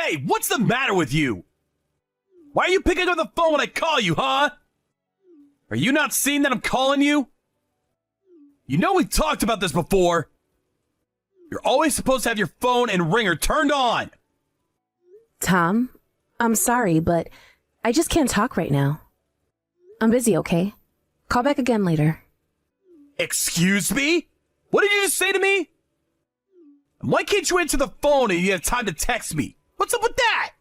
Hey, what's the matter with you? Why are you picking up the phone when I call you, huh? Are you not seeing that I'm calling you? You know we talked about this before. You're always supposed to have your phone and ringer turned on. Tom, I'm sorry, but I just can't talk right now. I'm busy, okay? Call back again later. Excuse me? What did you just say to me? And why can't you answer the phone and you have time to text me? What's up with that?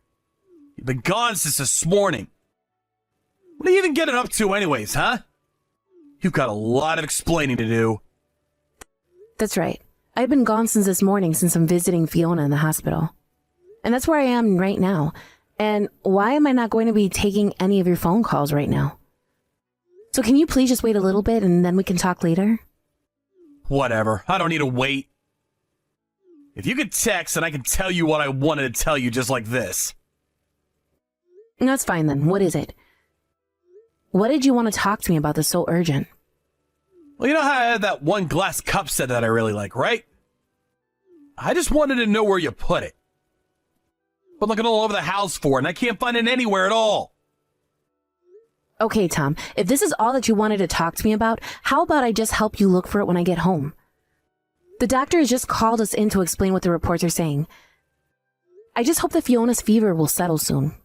You've been gone since this morning. What are you even getting up to anyways, huh? You've got a lot of explaining to do. That's right. I've been gone since this morning since I'm visiting Fiona in the hospital. And that's where I am right now. And why am I not going to be taking any of your phone calls right now? So can you please just wait a little bit and then we can talk later? Whatever. I don't need to wait. If you could text, then I can tell you what I wanted to tell you just like this. That's fine then. What is it? What did you want to talk to me about that's so urgent? Well, you know how I had that one glass cup set that I really like, right? I just wanted to know where you put it. Been looking all over the house for it, and I can't find it anywhere at all. Okay, Tom, if this is all that you wanted to talk to me about, how about I just help you look for it when I get home? The doctor has just called us in to explain what the reports are saying. I just hope that Fiona's fever will settle soon.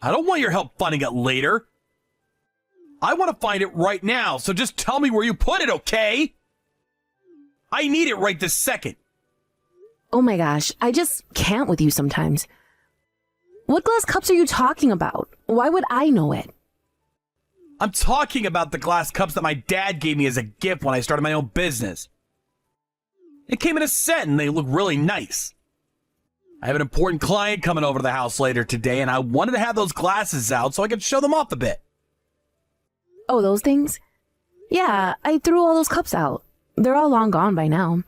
I don't want your help finding it later. I want to find it right now, so just tell me where you put it, okay? I need it right this second. Oh my gosh, I just can't with you sometimes. What glass cups are you talking about? Why would I know it? I'm talking about the glass cups that my dad gave me as a gift when I started my own business. It came in a set and they look really nice. I have an important client coming over to the house later today and I wanted to have those glasses out so I could show them off a bit. Oh, those things? Yeah, I threw all those cups out. They're all long gone by now.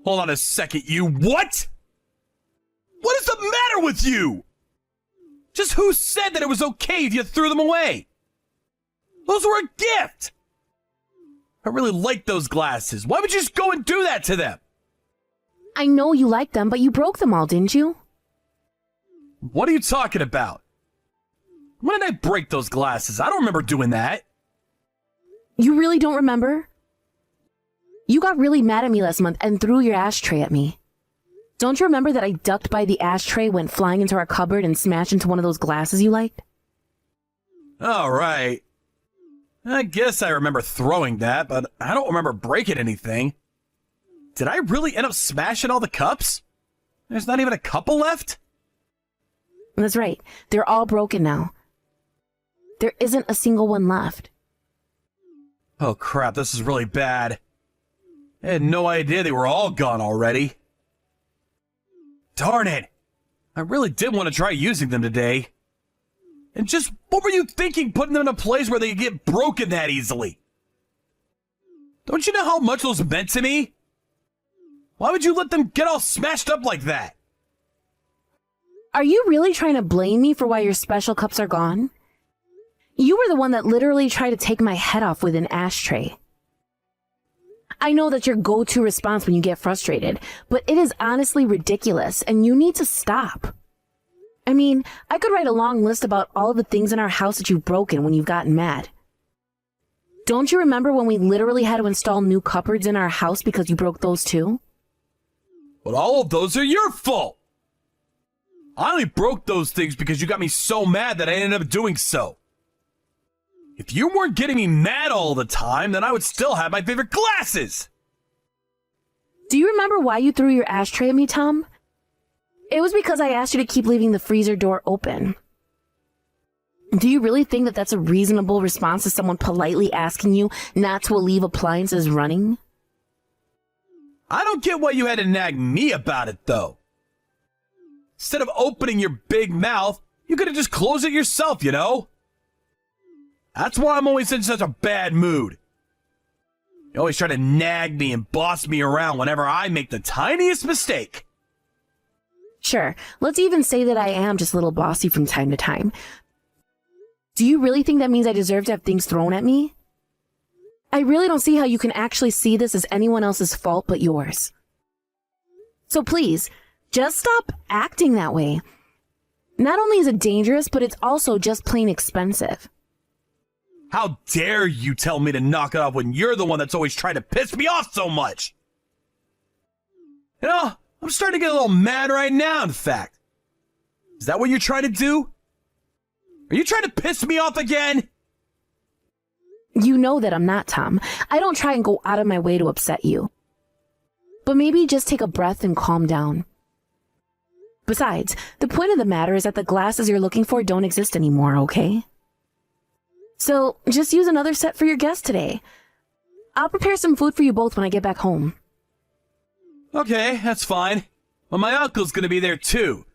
Hold on a second, you what? What is the matter with you? Just who said that it was okay if you threw them away? Those were a gift. I really like those glasses. Why would you just go and do that to them? I know you like them, but you broke them all, didn't you? What are you talking about? When did I break those glasses? I don't remember doing that. You really don't remember? You got really mad at me last month and threw your ashtray at me. Don't you remember that I ducked by the ashtray, went flying into our cupboard, and smashed into one of those glasses you liked? All right. I guess I remember throwing that, but I don't remember breaking anything. Did I really end up smashing all the cups? There's not even a couple left? That's right. They're all broken now. There isn't a single one left. Oh crap, this is really bad. I had no idea they were all gone already. Darn it! I really did want to try using them today. And just what were you thinking putting them in a place where they could get broken that easily? Don't you know how much those meant to me? Why would you let them get all smashed up like that? Are you really trying to blame me for why your special cups are gone? You were the one that literally tried to take my head off with an ashtray. I know that's your go-to response when you get frustrated, but it is honestly ridiculous and you need to stop. I mean, I could write a long list about all of the things in our house that you've broken when you've gotten mad. Don't you remember when we literally had to install new cupboards in our house because you broke those too? But all of those are your fault! I only broke those things because you got me so mad that I ended up doing so. If you weren't getting me mad all the time, then I would still have my favorite glasses! Do you remember why you threw your ashtray at me, Tom? It was because I asked you to keep leaving the freezer door open. Do you really think that that's a reasonable response to someone politely asking you not to leave appliances running? I don't get why you had to nag me about it, though. Instead of opening your big mouth, you could have just closed it yourself, you know? That's why I'm always in such a bad mood. You always try to nag me and boss me around whenever I make the tiniest mistake. Sure, let's even say that I am just a little bossy from time to time. Do you really think that means I deserve to have things thrown at me? I really don't see how you can actually see this as anyone else's fault but yours. So please, Just stop acting that way. Not only is it dangerous, but it's also just plain expensive. How dare you tell me to knock it off when you're the one that's always trying to piss me off so much? You know, I'm starting to get a little mad right now, in fact. Is that what you're trying to do? Are you trying to piss me off again? You know that I'm not, Tom. I don't try and go out of my way to upset you. But maybe just take a breath and calm down. Besides, the point of the matter is that the glasses you're looking for don't exist anymore, okay? So, just use another set for your guest today. I'll prepare some food for you both when I get back home. Okay, that's fine. But my uncle's gonna be there too.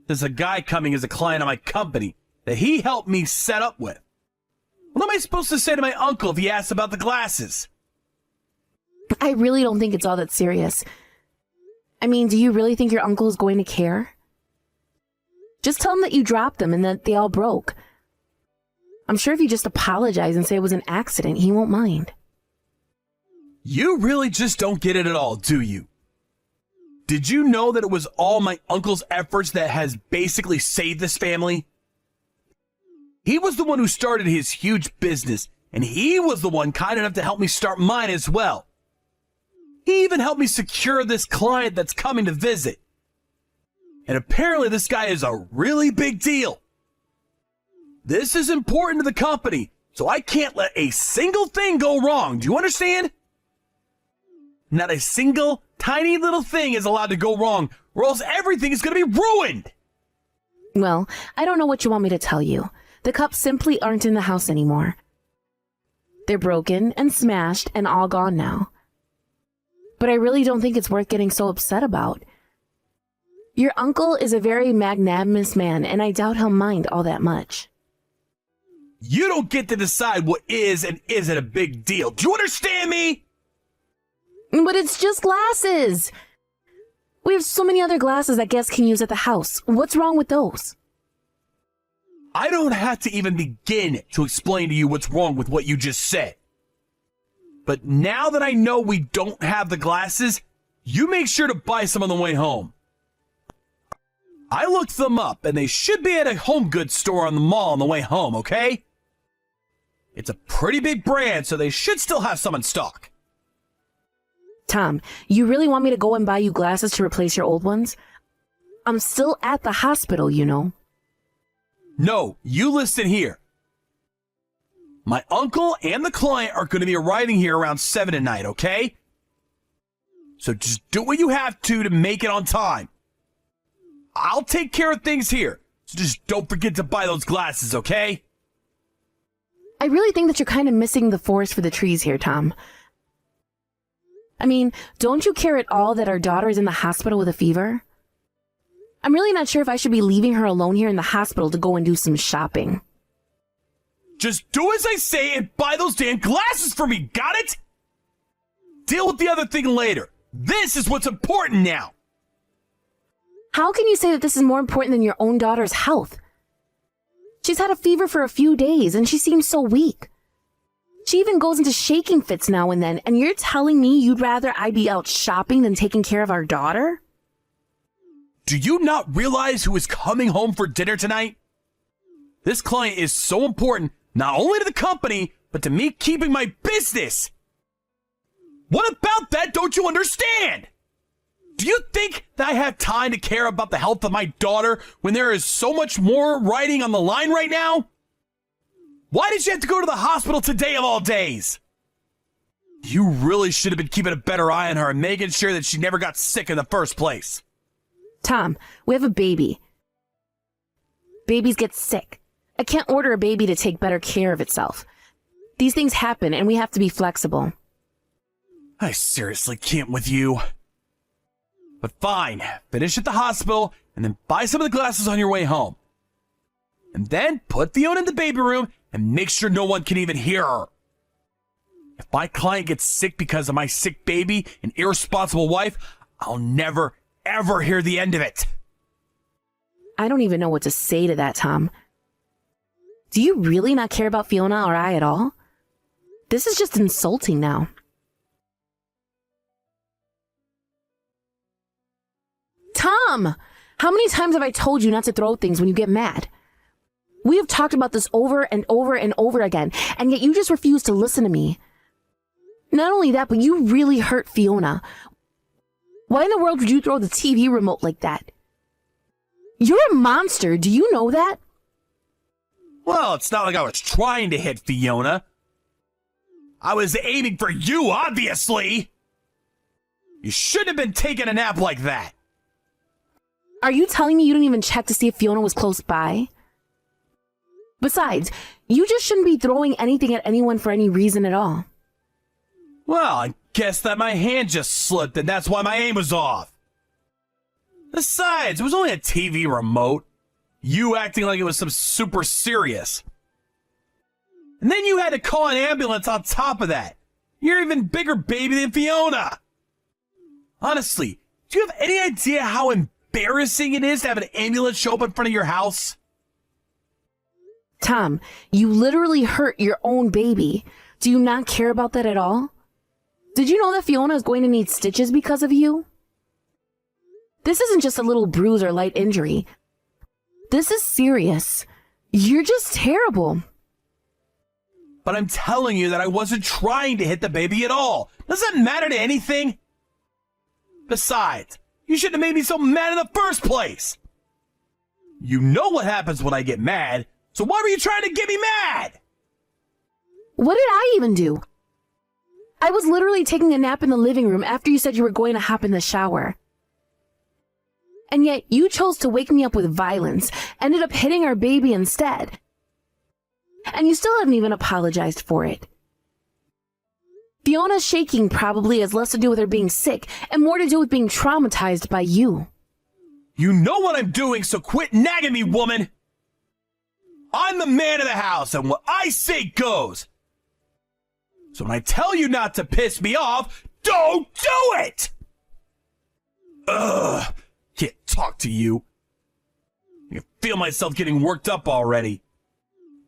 There's a guy coming as a client of my company that he helped me set up with. What am I supposed to say to my uncle if he asks about the glasses? I really don't think it's all that serious. I mean, do you really think your uncle is going to care? Just tell him that you dropped them and that they all broke. I'm sure if you just apologize and say it was an accident, he won't mind. You really just don't get it at all, do you? Did you know that it was all my uncle's efforts that has basically saved this family? He was the one who started his huge business, and he was the one kind enough to help me start mine as well. He even helped me secure this client that's coming to visit. And apparently this guy is a really big deal. This is important to the company, so I can't let a single thing go wrong. Do you understand? Not a single tiny little thing is allowed to go wrong, or else everything is going to be ruined. Well, I don't know what you want me to tell you. The cups simply aren't in the house anymore. They're broken and smashed and all gone now. But I really don't think it's worth getting so upset about. Your uncle is a very magnanimous man, and I doubt he'll mind all that much. You don't get to decide what is and isn't a big deal. Do you understand me? But it's just glasses. We have so many other glasses that guests can use at the house. What's wrong with those? I don't have to even begin to explain to you what's wrong with what you just said. But now that I know we don't have the glasses, you make sure to buy some on the way home. I looked them up, and they should be at a home goods store on the mall on the way home, okay? It's a pretty big brand, so they should still have some in stock. Tom, you really want me to go and buy you glasses to replace your old ones? I'm still at the hospital, you know. No, you listen here. My uncle and the client are going to be arriving here around 7 tonight, okay? So just do what you have to make it on time. I'll take care of things here, so just don't forget to buy those glasses, okay? I really think that you're kind of missing the forest for the trees here, Tom. I mean, don't you care at all that our daughter is in the hospital with a fever? I'm really not sure if I should be leaving her alone here in the hospital to go and do some shopping. Just do as I say and buy those damn glasses for me, got it? Deal with the other thing later. This is what's important now. How can you say that this is more important than your own daughter's health? She's had a fever for a few days and she seems so weak. She even goes into shaking fits now and then, and you're telling me you'd rather I be out shopping than taking care of our daughter? Do you not realize who is coming home for dinner tonight? This client is so important, not only to the company, but to me keeping my business. What about that don't you understand? Do you think that I have time to care about the health of my daughter when there is so much more riding on the line right now? Why did you have to go to the hospital today of all days? You really should have been keeping a better eye on her and making sure that she never got sick in the first place. Tom, we have a baby. Babies get sick. I can't order a baby to take better care of itself. These things happen and we have to be flexible. I seriously can't with you. But fine, finish at the hospital and then buy some of the glasses on your way home. And then put Fiona in the baby room and make sure no one can even hear her. If my client gets sick because of my sick baby and irresponsible wife, I'll never, ever hear the end of it. I don't even know what to say to that, Tom. Do you really not care about Fiona or I at all? This is just insulting now. Tom! How many times have I told you not to throw things when you get mad? We have talked about this over and over and over again, and yet you just refuse to listen to me. Not only that, but you really hurt Fiona. Why in the world would you throw the TV remote like that? You're a monster, do you know that? Well, it's not like I was trying to hit Fiona. I was aiming for you, obviously. You shouldn't have been taking a nap like that. Are you telling me you didn't even check to see if Fiona was close by? Besides, you just shouldn't be throwing anything at anyone for any reason at all. Well, I guess that my hand just slipped and that's why my aim was off. Besides, it was only a TV remote. You acting like it was some super serious. And then you had to call an ambulance on top of that. You're an even bigger baby than Fiona. Honestly, do you have any idea how embarrassing it is to have an ambulance show up in front of your house? Tom, you literally hurt your own baby. Do you not care about that at all? Did you know that Fiona is going to need stitches because of you? This isn't just a little bruise or light injury. This is serious. You're just terrible. But I'm telling you that I wasn't trying to hit the baby at all. Does that matter to anything? Besides, you shouldn't have made me so mad in the first place. You know what happens when I get mad, so why were you trying to get me mad? What did I even do? I was literally taking a nap in the living room after you said you were going to hop in the shower. And yet you chose to wake me up with violence, ended up hitting our baby instead. And you still haven't even apologized for it. Fiona's shaking probably has less to do with her being sick and more to do with being traumatized by you. You know what I'm doing, so quit nagging me, woman! I'm the man of the house, and what I say goes! So when I tell you not to piss me off, don't do it! Ugh, can't talk to you. I can feel myself getting worked up already.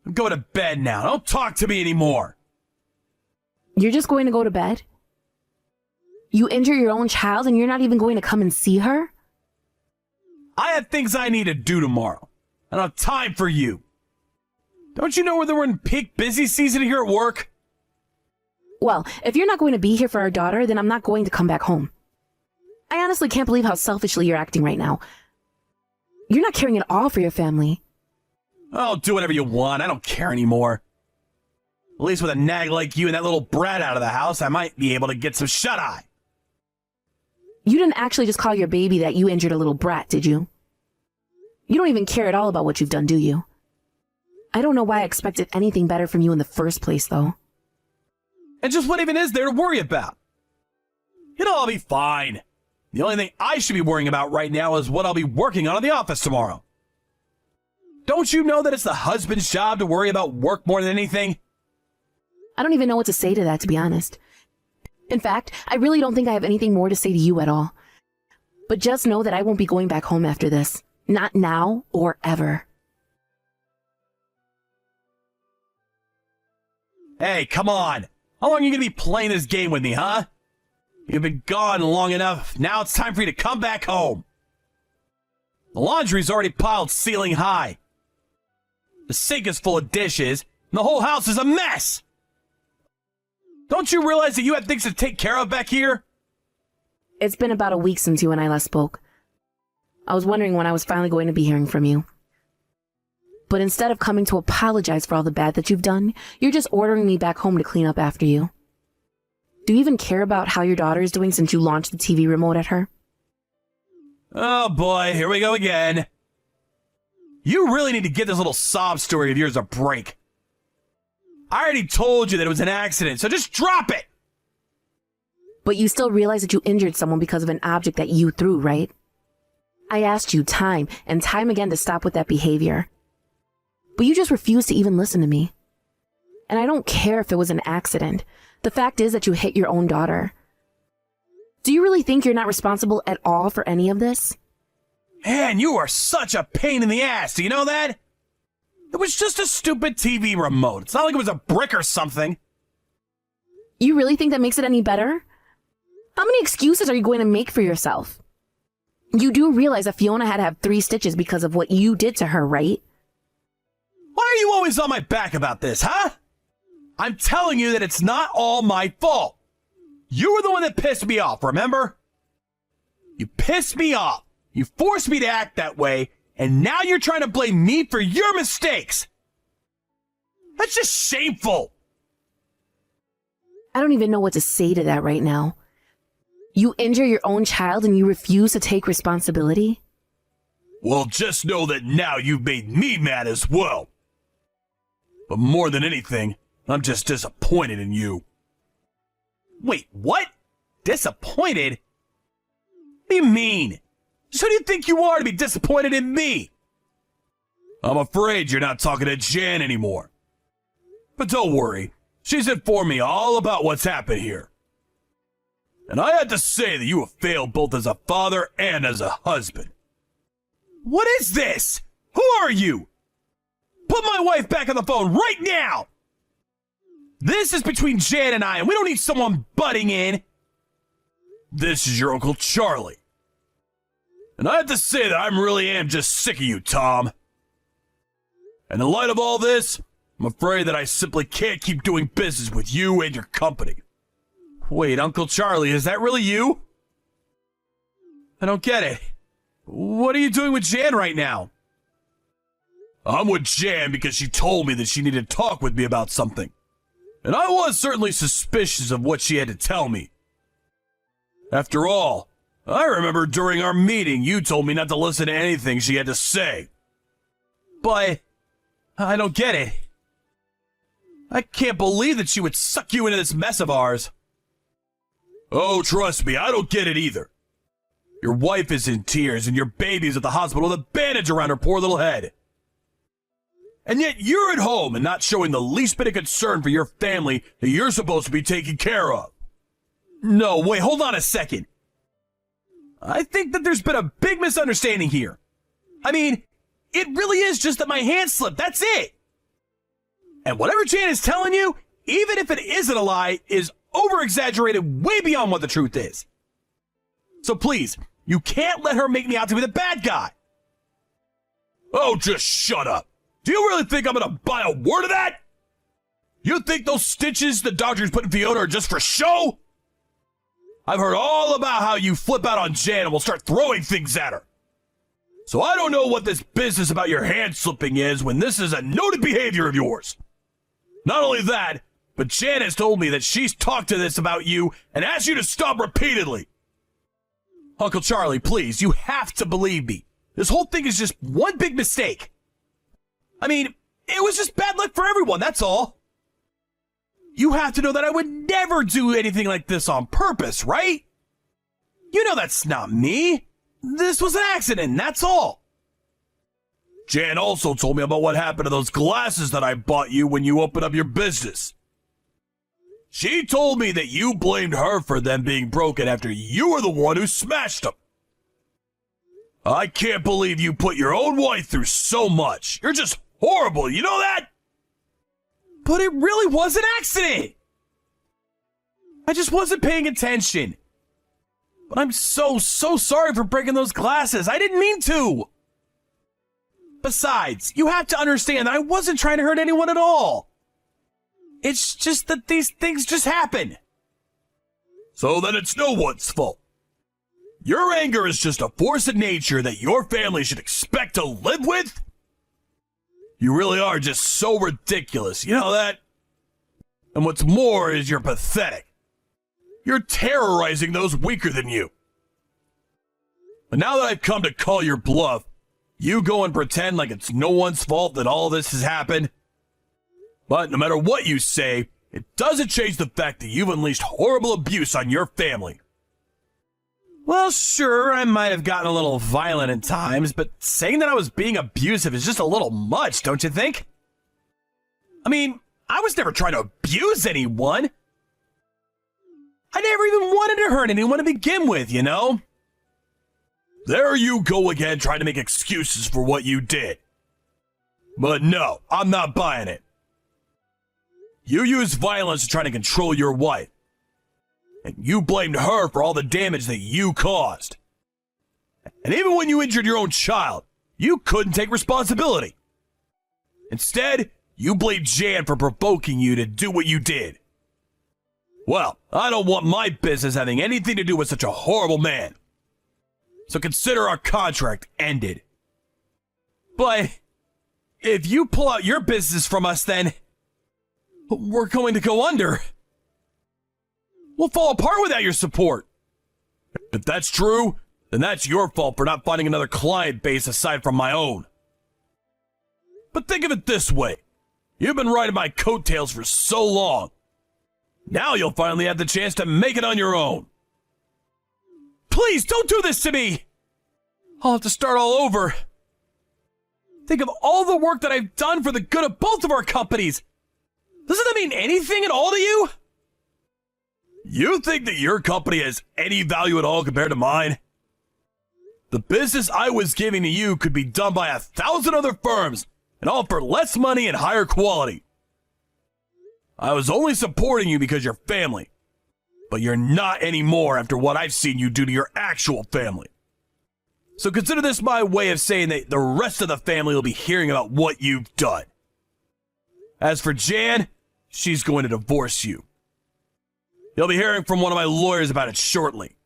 I'm going to bed now. Don't talk to me anymore. You're just going to go to bed? You injure your own child and you're not even going to come and see her? I have things I need to do tomorrow. I don't have time for you. Don't you know that we're in peak busy season here at work? Well, if you're not going to be here for our daughter, then I'm not going to come back home. I honestly can't believe how selfishly you're acting right now. You're not caring at all for your family. Oh, do whatever you want. I don't care anymore. At least with a nag like you and that little brat out of the house, I might be able to get some shut-eye. You didn't actually just call your baby that you injured a little brat, did you? You don't even care at all about what you've done, do you? I don't know why I expected anything better from you in the first place, though. And just what even is there to worry about? It'll all be fine. The only thing I should be worrying about right now is what I'll be working on in the office tomorrow. Don't you know that it's the husband's job to worry about work more than anything? I don't even know what to say to that, to be honest. In fact, I really don't think I have anything more to say to you at all. But just know that I won't be going back home after this. Not now or ever. Hey, come on. How long are you going to be playing this game with me, huh? You've been gone long enough. Now it's time for you to come back home. The laundry's already piled ceiling high. The sink is full of dishes, and the whole house is a mess. Don't you realize that you have things to take care of back here? It's been about a week since you and I last spoke. I was wondering when I was finally going to be hearing from you. But instead of coming to apologize for all the bad that you've done, you're just ordering me back home to clean up after you. Do you even care about how your daughter is doing since you launched the TV remote at her? Oh boy, here we go again. You really need to give this little sob story of yours a break. I already told you that it was an accident, so just drop it! But you still realize that you injured someone because of an object that you threw, right? I asked you time and time again to stop with that behavior. But you just refused to even listen to me. And I don't care if it was an accident. The fact is that you hit your own daughter. Do you really think you're not responsible at all for any of this? Man, you are such a pain in the ass, do you know that? It was just a stupid TV remote. It's not like it was a brick or something. You really think that makes it any better? How many excuses are you going to make for yourself? You do realize that Fiona had to have 3 stitches because of what you did to her, right? Why are you always on my back about this, huh? I'm telling you that it's not all my fault. You were the one that pissed me off, remember? You pissed me off. You forced me to act that way, and now you're trying to blame me for your mistakes. That's just shameful. I don't even know what to say to that right now. You injure your own child and you refuse to take responsibility? Well, just know that now you've made me mad as well. But more than anything, I'm just disappointed in you. Wait, what? Disappointed? What do you mean? Just who do you think you are to be disappointed in me? I'm afraid you're not talking to Jan anymore. But don't worry, she's informed me all about what's happened here. And I had to say that you have failed both as a father and as a husband. What is this? Who are you? Put my wife back on the phone right now! This is between Jan and I, and we don't need someone butting in. This is your Uncle Charlie. And I have to say that I really am just sick of you, Tom. And in light of all this, I'm afraid that I simply can't keep doing business with you and your company. Wait, Uncle Charlie, is that really you? I don't get it. What are you doing with Jan right now? I'm with Jan because she told me that she needed to talk with me about something. And I was certainly suspicious of what she had to tell me. After all, I remember during our meeting you told me not to listen to anything she had to say. But I don't get it. I can't believe that she would suck you into this mess of ours. Oh, trust me, I don't get it either. Your wife is in tears and your baby's at the hospital with a bandage around her poor little head. And yet you're at home and not showing the least bit of concern for your family that you're supposed to be taking care of. No, wait, hold on a second. I think that there's been a big misunderstanding here. I mean, it really is just that my hand slipped, that's it. And whatever Jan is telling you, even if it isn't a lie, is over-exaggerated way beyond what the truth is. So please, you can't let her make me out to be the bad guy. Oh, just shut up. Do you really think I'm gonna buy a word of that? You think those stitches the doctors put in Fiona are just for show? I've heard all about how you flip out on Jan and will start throwing things at her. So I don't know what this business about your hand slipping is when this is a noted behavior of yours. Not only that, but Jan has told me that she's talked to this about you and asked you to stop repeatedly. Uncle Charlie, please, you have to believe me. This whole thing is just one big mistake. I mean, it was just bad luck for everyone, that's all. You have to know that I would never do anything like this on purpose, right? You know that's not me. This was an accident, that's all. Jan also told me about what happened to those glasses that I bought you when you opened up your business. She told me that you blamed her for them being broken after you were the one who smashed them. I can't believe you put your own wife through so much. You're just horrible, you know that? But it really was an accident. I just wasn't paying attention. But I'm so sorry for breaking those glasses. I didn't mean to. Besides, you have to understand that I wasn't trying to hurt anyone at all. It's just that these things just happen. So then it's no one's fault. Your anger is just a force of nature that your family should expect to live with? You really are just so ridiculous, you know that? And what's more is you're pathetic. You're terrorizing those weaker than you. But now that I've come to call your bluff, you go and pretend like it's no one's fault that all this has happened. But no matter what you say, it doesn't change the fact that you've unleashed horrible abuse on your family. Well, sure, I might have gotten a little violent at times, but saying that I was being abusive is just a little much, don't you think? I mean, I was never trying to abuse anyone. I never even wanted to hurt anyone to begin with, you know? There you go again, trying to make excuses for what you did. But no, I'm not buying it. You used violence to try to control your wife. And you blamed her for all the damage that you caused. And even when you injured your own child, you couldn't take responsibility. Instead, you blamed Jan for provoking you to do what you did. Well, I don't want my business having anything to do with such a horrible man. So consider our contract ended. But if you pull out your business from us, then we're going to go under. We'll fall apart without your support. If that's true, then that's your fault for not finding another client base aside from my own. But think of it this way. You've been riding my coattails for so long. Now you'll finally have the chance to make it on your own. Please, don't do this to me! I'll have to start all over. Think of all the work that I've done for the good of both of our companies. Doesn't that mean anything at all to you? You think that your company has any value at all compared to mine? The business I was giving to you could be done by 1,000 other firms, and all for less money and higher quality. I was only supporting you because you're family, but you're not anymore after what I've seen you do to your actual family. So consider this my way of saying that the rest of the family will be hearing about what you've done. As for Jan, she's going to divorce you. You'll be hearing from one of my lawyers about it shortly.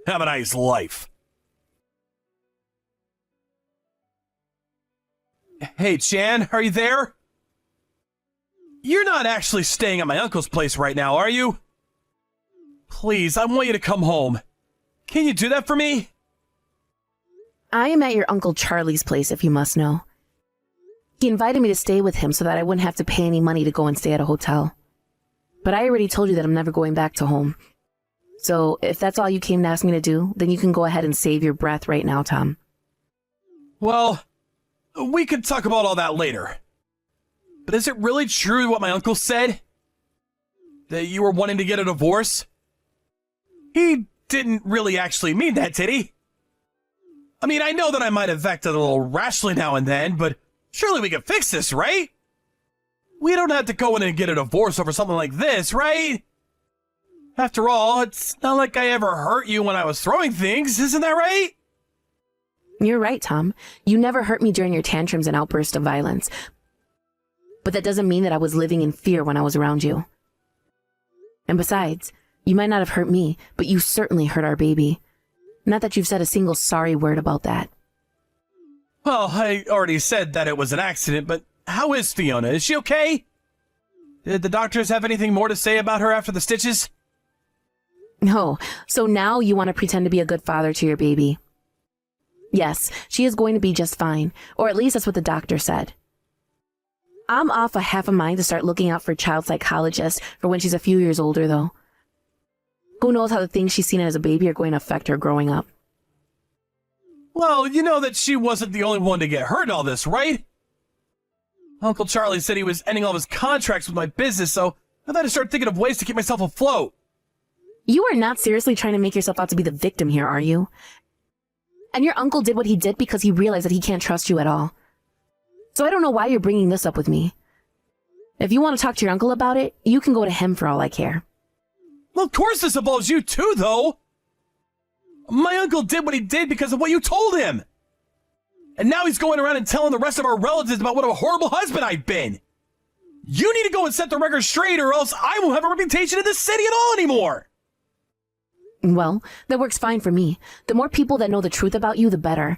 Have a nice life. Hey, Jan, are you there? You're not actually staying at my uncle's place right now, are you? Please, I want you to come home. Can you do that for me? I am at your Uncle Charlie's place, if you must know. He invited me to stay with him so that I wouldn't have to pay any money to go and stay at a hotel. But I already told you that I'm never going back to home. So if that's all you came to ask me to do, then you can go ahead and save your breath right now, Tom. Well, we could talk about all that later. But is it really true what my uncle said? That you were wanting to get a divorce? He didn't really actually mean that, did he? I mean, I know that I might have acted a little rashly now and then, but surely we can fix this, right? We don't have to go in and get a divorce over something like this, right? After all, it's not like I ever hurt you when I was throwing things, isn't that right? You're right, Tom. You never hurt me during your tantrums and outbursts of violence. But that doesn't mean that I was living in fear when I was around you. And besides, you might not have hurt me, but you certainly hurt our baby. Not that you've said a single sorry word about that. Well, I already said that it was an accident, but how is Fiona? Is she okay? Did the doctors have anything more to say about her after the stitches? No, so now you want to pretend to be a good father to your baby. Yes, she is going to be just fine, or at least that's what the doctor said. I'm off a half a mind to start looking out for a child psychologist for when she's a few years older, though. Who knows how the things she's seen as a baby are going to affect her growing up. Well, you know that she wasn't the only one to get hurt in all this, right? Uncle Charlie said he was ending all of his contracts with my business, so I thought I'd start thinking of ways to keep myself afloat. You are not seriously trying to make yourself out to be the victim here, are you? And your uncle did what he did because he realized that he can't trust you at all. So I don't know why you're bringing this up with me. If you want to talk to your uncle about it, you can go to him for all I care. Well, of course this involves you too, though. My uncle did what he did because of what you told him. And now he's going around and telling the rest of our relatives about what a horrible husband I've been. You need to go and set the record straight, or else I won't have a reputation in this city at all anymore. Well, that works fine for me. The more people that know the truth about you, the better.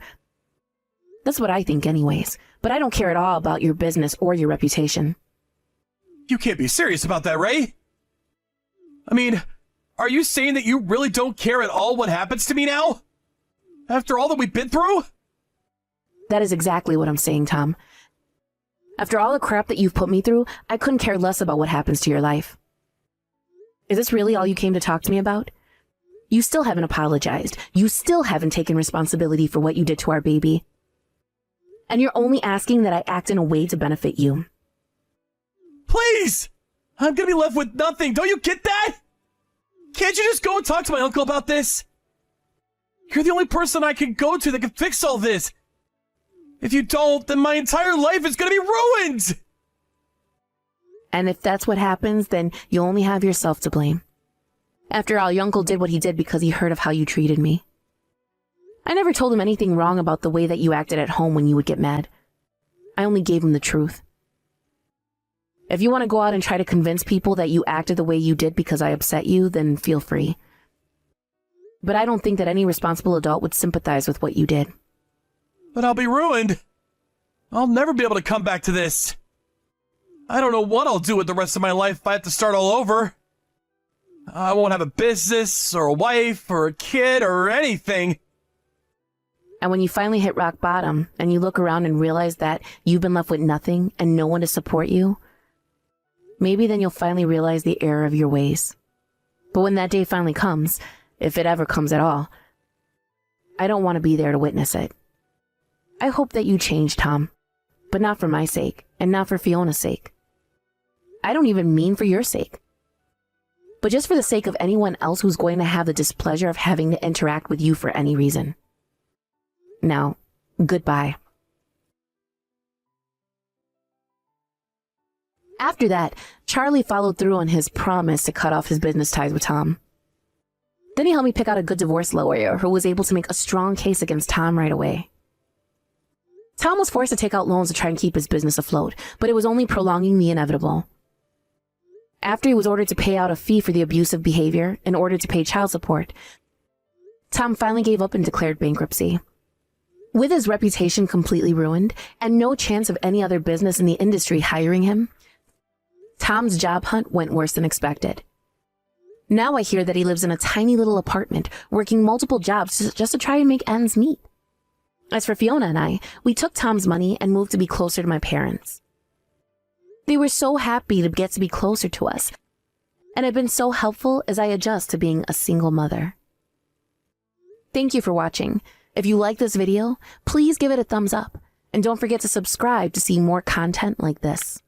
That's what I think anyways. But I don't care at all about your business or your reputation. You can't be serious about that, Ray. I mean, are you saying that you really don't care at all what happens to me now? After all that we've been through? That is exactly what I'm saying, Tom. After all the crap that you've put me through, I couldn't care less about what happens to your life. Is this really all you came to talk to me about? You still haven't apologized. You still haven't taken responsibility for what you did to our baby. And you're only asking that I act in a way to benefit you. Please! I'm gonna be left with nothing. Don't you get that? Can't you just go and talk to my uncle about this? You're the only person I can go to that can fix all this. If you don't, then my entire life is gonna be ruined! And if that's what happens, then you only have yourself to blame. After all, your uncle did what he did because he heard of how you treated me. I never told him anything wrong about the way that you acted at home when you would get mad. I only gave him the truth. If you want to go out and try to convince people that you acted the way you did because I upset you, then feel free. But I don't think that any responsible adult would sympathize with what you did. But I'll be ruined. I'll never be able to come back to this. I don't know what I'll do with the rest of my life if I have to start all over. I won't have a business, or a wife, or a kid, or anything. And when you finally hit rock bottom, and you look around and realize that you've been left with nothing and no one to support you, maybe then you'll finally realize the error of your ways. But when that day finally comes, if it ever comes at all, I don't want to be there to witness it. I hope that you change, Tom, but not for my sake, and not for Fiona's sake. I don't even mean for your sake, but just for the sake of anyone else who's going to have the displeasure of having to interact with you for any reason. Now, goodbye. After that, Charlie followed through on his promise to cut off his business ties with Tom. Then he helped me pick out a good divorce lawyer who was able to make a strong case against Tom right away. Tom was forced to take out loans to try and keep his business afloat, but it was only prolonging the inevitable. After he was ordered to pay out a fee for the abusive behavior in order to pay child support, Tom finally gave up and declared bankruptcy. With his reputation completely ruined and no chance of any other business in the industry hiring him, Tom's job hunt went worse than expected. Now I hear that he lives in a tiny little apartment, working multiple jobs just to try and make ends meet. As for Fiona and I, we took Tom's money and moved to be closer to my parents. They were so happy to get to be closer to us, and have been so helpful as I adjust to being a single mother. Thank you for watching. If you like this video, please give it a thumbs up, and don't forget to subscribe to see more content like this.